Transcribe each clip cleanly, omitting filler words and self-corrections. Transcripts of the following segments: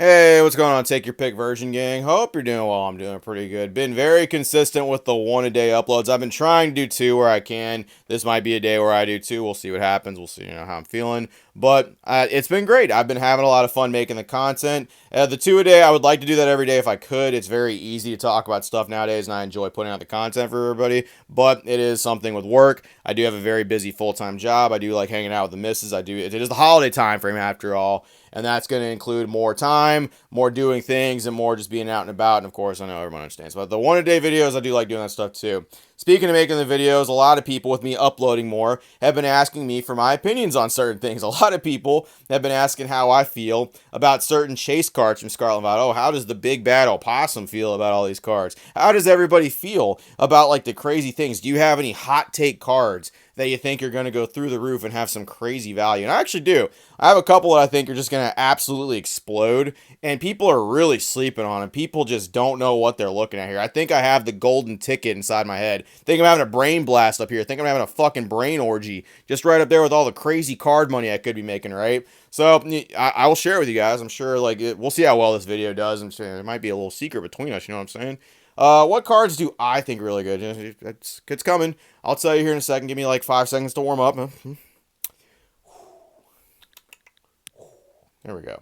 Hey, what's going on? Take your pick version gang. Hope you're doing well. I'm doing pretty good. Been very consistent with the one a day uploads. I've been trying to do two where I can. This might be a day where I do two. We'll see what happens. We'll see how I'm feeling. But it's been great. I've been having a lot of fun making the content. The two a day, I would like to do that every day if I could. It's very easy to talk about stuff nowadays, and I enjoy putting out the content for everybody. But it is something with work. I do have a very busy full time job. I do like hanging out with the missus. I do. It is the holiday time frame after all. And that's going to include more time, more doing things, and more just being out and about. And of course, I know everyone understands. But the one a day videos, I do like doing that stuff too. Speaking of making the videos, a lot of people with me uploading more have been asking me for my opinions on certain things. A lot of people have been asking how I feel about certain chase cards from Scarlet. Oh, how does the big bad opossum feel about all these cards? How does everybody feel about like the crazy things? Do you have any hot take cards that you think are going to go through the roof and have some crazy value? And I actually do. I have a couple that I think are just going to absolutely explode, and people are really sleeping on them. People just don't know what they're looking at here. I think I have the golden ticket inside my head. Think I'm having a brain blast up here. Think I'm having a fucking brain orgy just right up there with all the crazy card money I could be making, right? So I will share it with you guys. I'm sure we'll see how well this video does. I'm sure there might be a little secret between us, you know what I'm saying? What cards do I think really good? It's coming. I'll tell you here in a second. Give me like 5 seconds to warm up. There we go.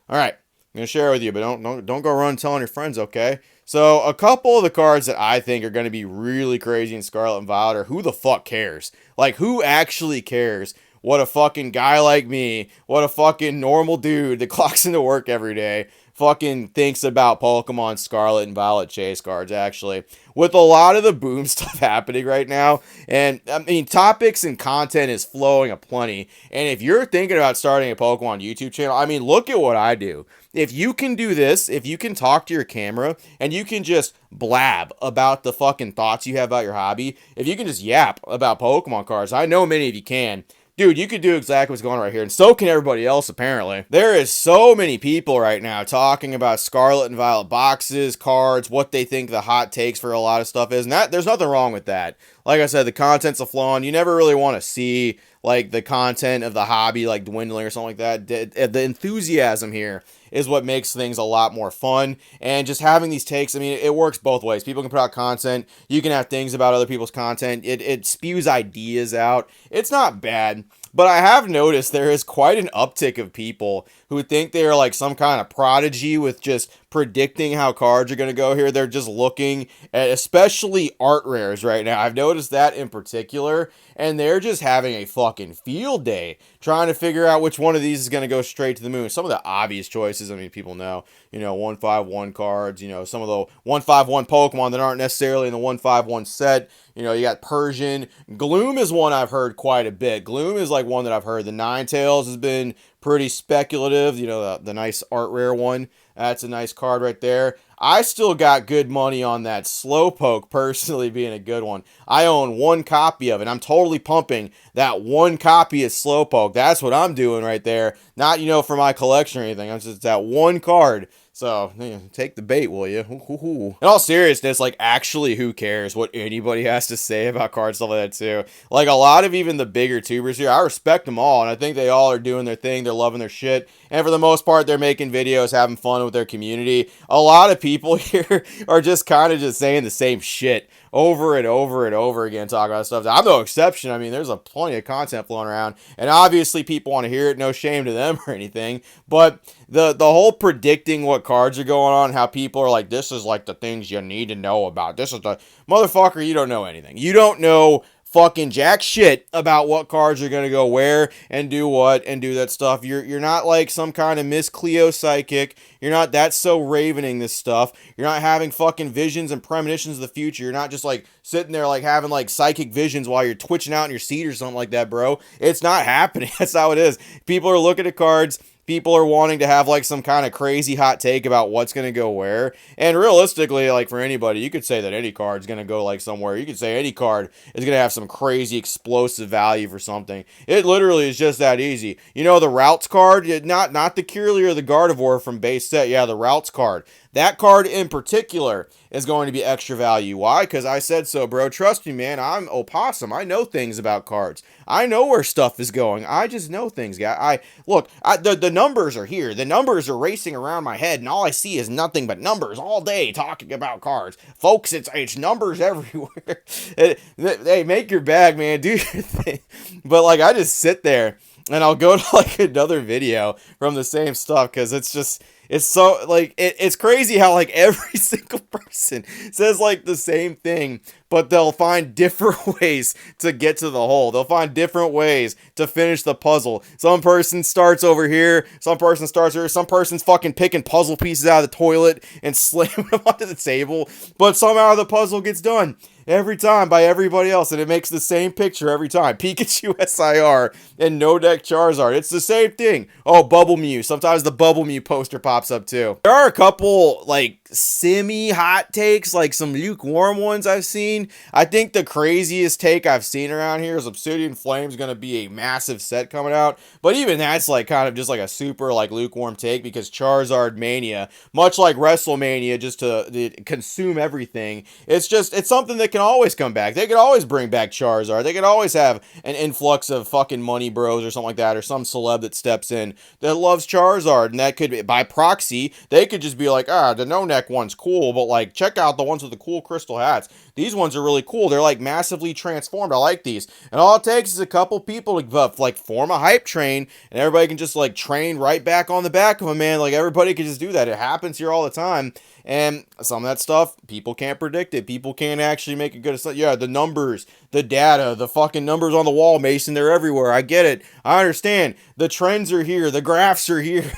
All right, I'm gonna share it with you, but don't go run telling your friends, okay? So a couple of the cards that I think are gonna be really crazy in Scarlet and Violet are who the fuck cares? Like who actually cares? What a fucking guy like me, what a fucking normal dude that clocks into work every day fucking thinks about Pokemon Scarlet and Violet chase cards, actually. With a lot of the boom stuff happening right now, and I mean, topics and content is flowing aplenty. And if you're thinking about starting a Pokemon YouTube channel, I mean, look at what I do. If you can do this, if you can talk to your camera and you can just blab about the fucking thoughts you have about your hobby, if you can just yap about Pokemon cards, I know many of you can. Dude, you could do exactly what's going on right here, and so can everybody else, apparently. There is so many people right now talking about Scarlet and Violet boxes, cards, what they think the hot takes for a lot of stuff is, and there's nothing wrong with that. Like I said, the content's a flaw, and you never really want to see, like, the content of the hobby, like, dwindling or something like that. The enthusiasm here is what makes things a lot more fun, and just having these takes, I mean, it works both ways. People can put out content, you can have things about other people's content, it spews ideas out. It's not bad. But I have noticed there is quite an uptick of people who think they are like some kind of prodigy with just predicting how cards are going to go here. They're just looking at especially art rares right now. I've noticed that in particular, and they're just having a fucking field day trying to figure out which one of these is going to go straight to the moon. Some of the obvious choices, I mean, people know, 151 cards, some of the 151 Pokemon that aren't necessarily in the 151 set. You got Persian. Gloom is one I've heard quite a bit. Gloom is like one that I've heard. The Ninetales has been pretty speculative. The nice art rare one. That's a nice card right there. I still got good money on that Slowpoke personally being a good one. I own one copy of it. I'm totally pumping that one copy of Slowpoke. That's what I'm doing right there. Not, for my collection or anything. I'm just that one card. So, take the bait, will you? In all seriousness, like, actually, who cares what anybody has to say about cards, stuff like that, too? Like, a lot of even the bigger tubers here, I respect them all, and I think they all are doing their thing. They're loving their shit, and for the most part, they're making videos, having fun with their community. A lot of people here are just kind of just saying the same shit over and over and over again, talking about stuff. I'm no exception. I mean, there's plenty of content flowing around, and obviously people want to hear it. No shame to them or anything, but the whole predicting what cards are going on, how people are like, this is like the things you need to know about. This is the motherfucker, you don't know anything. You don't know fucking jack shit about what cards are going to go where and do what and do that stuff. You're not like some kind of Miss Cleo psychic. You're not that so ravening this stuff. You're not having fucking visions and premonitions of the future. You're not just like sitting there like having like psychic visions while you're twitching out in your seat or something like that, bro. It's not happening. That's how it is. People are looking at cards. People are wanting to have like some kind of crazy hot take about what's going to go where. And realistically, like for anybody, you could say that any card's going to go like somewhere. You could say any card is going to have some crazy explosive value for something. It literally is just that easy. The Routes card, not the Kirlia or the Gardevoir from base set. Yeah, the Routes card. That card in particular is going to be extra value. Why? Because I said so, bro. Trust me, man. I'm Opossum. I know things about cards. I know where stuff is going. I just know things, guy. The numbers are here. The numbers are racing around my head, and all I see is nothing but numbers all day talking about cards. Folks, it's numbers everywhere. Hey, make your bag, man. Do your thing. But, like, I just sit there, and I'll go to, like, another video from the same stuff, because it's so, like, it's crazy how, like, every single person says, like, the same thing, but they'll find different ways to get to the hole. They'll find different ways to finish the puzzle. Some person starts over here, some person starts here, some person's fucking picking puzzle pieces out of the toilet and slamming them onto the table, but somehow the puzzle gets done every time by everybody else, and it makes the same picture every time. Pikachu SIR and No Deck Charizard. It's the same thing. Oh, Bubble Mew. Sometimes the Bubble Mew poster pops up too. There are a couple, like, semi-hot takes, like some lukewarm ones I've seen. I think the craziest take I've seen around here is Obsidian Flame's gonna be a massive set coming out, but even that's, like, kind of just like a super, like, lukewarm take, because Charizard Mania, much like WrestleMania, just to consume everything, it's something that can always come back. They could always bring back Charizard. They could always have an influx of fucking money bros or something like that, or some celeb that steps in that loves Charizard, and that could be, by proxy, they could just be like, the no-neck one's cool, but, like, check out the ones with the cool crystal hats. These ones are really cool. They're, like, massively transformed. I like these. And all it takes is a couple people to, like, form a hype train, and everybody can just, like, train right back on the back of them, man. Like, everybody can just do that. It happens here all the time. And some of that stuff, people can't predict it. People can't actually make a good assessment. Yeah, the numbers, the data, the fucking numbers on the wall, Mason, they're everywhere. I get it. I understand. The trends are here. The graphs are here.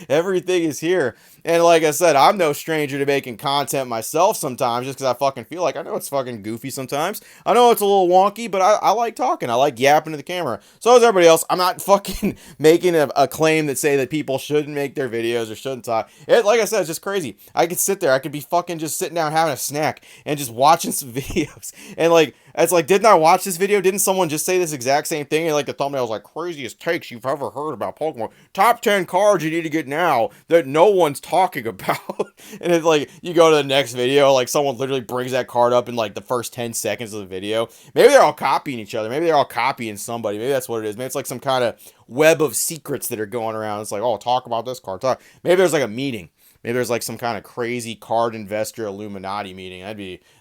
Everything is here. And like I said, I'm no stranger to making content myself sometimes, just because I fucking feel like, I know it's fucking goofy sometimes. I know it's a little wonky, but I like talking. I like yapping to the camera. So is everybody else. I'm not fucking making a claim that say that people shouldn't make their videos or shouldn't talk. Like I said, it's just crazy. I could sit there. I could be fucking just sitting down having a snack and just watching some videos. And, like, it's like, didn't I watch this video? Didn't someone just say this exact same thing? And, like, the thumbnail was like, craziest takes you've ever heard about Pokemon. Top 10 cards you need to get now that no one's talking about. And it's like, you go to the next video, like, someone literally brings that card up in, like, the first 10 seconds of the video. Maybe they're all copying each other. Maybe they're all copying somebody. Maybe that's what it is. Maybe it's like some kind of web of secrets that are going around. It's like, oh, talk about this card. Maybe there's, like, a meeting. Maybe there's, like, some kind of crazy card investor Illuminati meeting.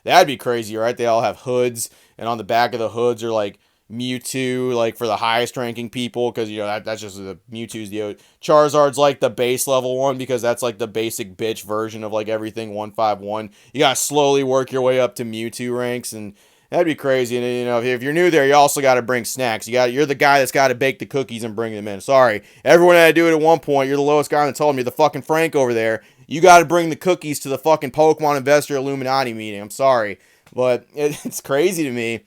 That'd be crazy, right? They all have hoods, and on the back of the hoods are, like, Mewtwo, like, for the highest ranking people, because, you know, that's just the Mewtwo's the Charizard's, like, the base level one, because that's, like, the basic bitch version of, like, everything 151. You gotta slowly work your way up to Mewtwo ranks, and that'd be crazy. And, you know, if you're new there, you also got to bring snacks. You're the guy that's got to bake the cookies and bring them in. Sorry, everyone had to do it at one point. You're the lowest guy that told me, the fucking Frank over there. You got to bring the cookies to the fucking Pokemon Investor Illuminati meeting. I'm sorry, but it's crazy to me.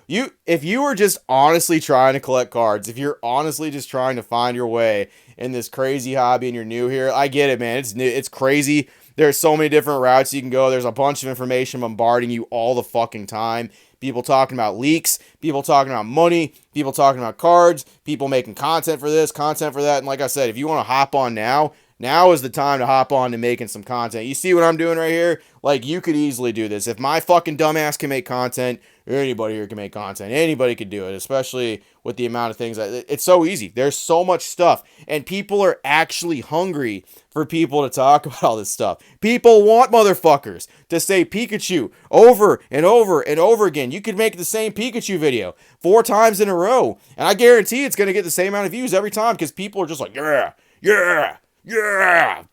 If you were just honestly trying to collect cards, if you're honestly just trying to find your way in this crazy hobby and you're new here, I get it, man. It's new. It's crazy. There's so many different routes you can go. There's a bunch of information bombarding you all the fucking time. People talking about leaks, people talking about money, people talking about cards, people making content for this, content for that. And like I said, if you want to hop on now is the time to hop on to making some content. You see what I'm doing right here? Like, you could easily do this. If my fucking dumbass can make content, anybody here can make content. Anybody could do it, especially with the amount of things. It's so easy. There's so much stuff, and people are actually hungry for people to talk about all this stuff. People want motherfuckers to say Pikachu over and over and over again. You could make the same Pikachu video 4 times in a row, and I guarantee it's going to get the same amount of views every time, because people are just like, yeah,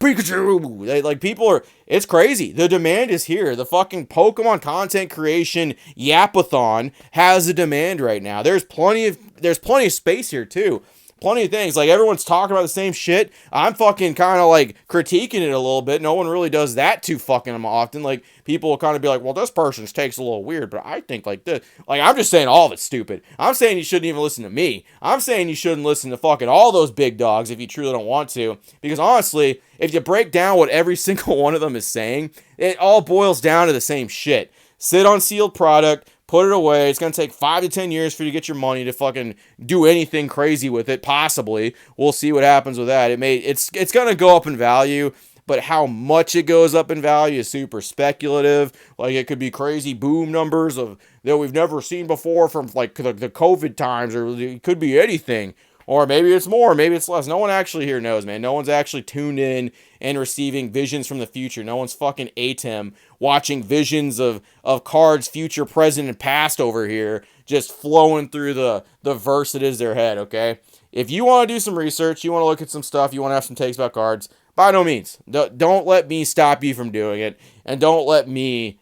Pikachu. It's crazy. The demand is here. The fucking Pokemon content creation yapathon has a demand right now. There's plenty of space here too. Plenty of things. Like, everyone's talking about the same shit. I'm fucking kind of, like, critiquing it a little bit. No one really does that too fucking often. Like, people will kind of be like, well, this person's take's a little weird, but I think like this. Like, I'm just saying all of it's stupid. I'm saying you shouldn't even listen to me. I'm saying you shouldn't listen to fucking all those big dogs if you truly don't want to. Because honestly, if you break down what every single one of them is saying, it all boils down to the same shit. Sit on sealed product. Put it away. It's going to take 5 to 10 years for you to get your money to fucking do anything crazy with it, possibly. We'll see what happens with that. It's going to go up in value, but how much it goes up in value is super speculative. Like, it could be crazy boom numbers that we've never seen before from, like, the COVID times, or it could be anything. Or maybe it's more, maybe it's less. No one actually here knows, man. No one's actually tuned in and receiving visions from the future. No one's fucking ATEM watching visions of cards, future, present, and past over here, just flowing through the verse that is their head, okay? If you want to do some research, you want to look at some stuff, you want to have some takes about cards, by no means. Don't let me stop you from doing it, and don't let me,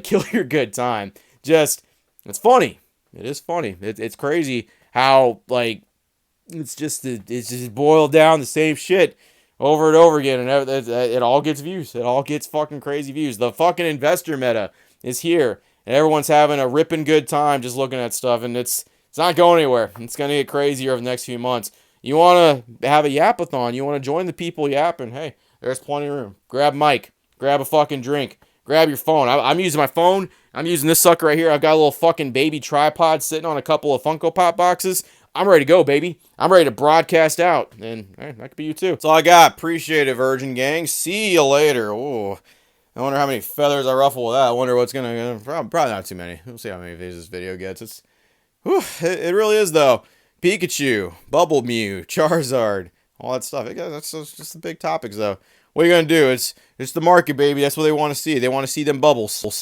kill your good time. Just, it's funny. It is funny. It's crazy how, it's just boiled down the same shit over and over again, and it all gets views. It all gets fucking crazy views. The fucking investor meta is here, and everyone's having a ripping good time just looking at stuff, and it's not going anywhere. It's going to get crazier over the next few months. You want to have a yapathon, you want to join the people yapping, hey, there's plenty of room. Grab a mic, grab a fucking drink, grab your phone. I'm using my phone. I'm using this sucker right here. I've got a little fucking baby tripod sitting on a couple of Funko Pop boxes. I'm ready to go, baby. I'm ready to broadcast out. And that could be you too. That's all I got. Appreciate it, Virgin Gang. See you later. Ooh. I wonder how many feathers I ruffle with that. I wonder what's going to... Probably not too many. We'll see how many views this video gets. It really is, though. Pikachu, Bubble Mew, Charizard, all that stuff. That's just the big topics, though. What are you going to do? It's the market, baby. That's what they want to see. They want to see them bubbles.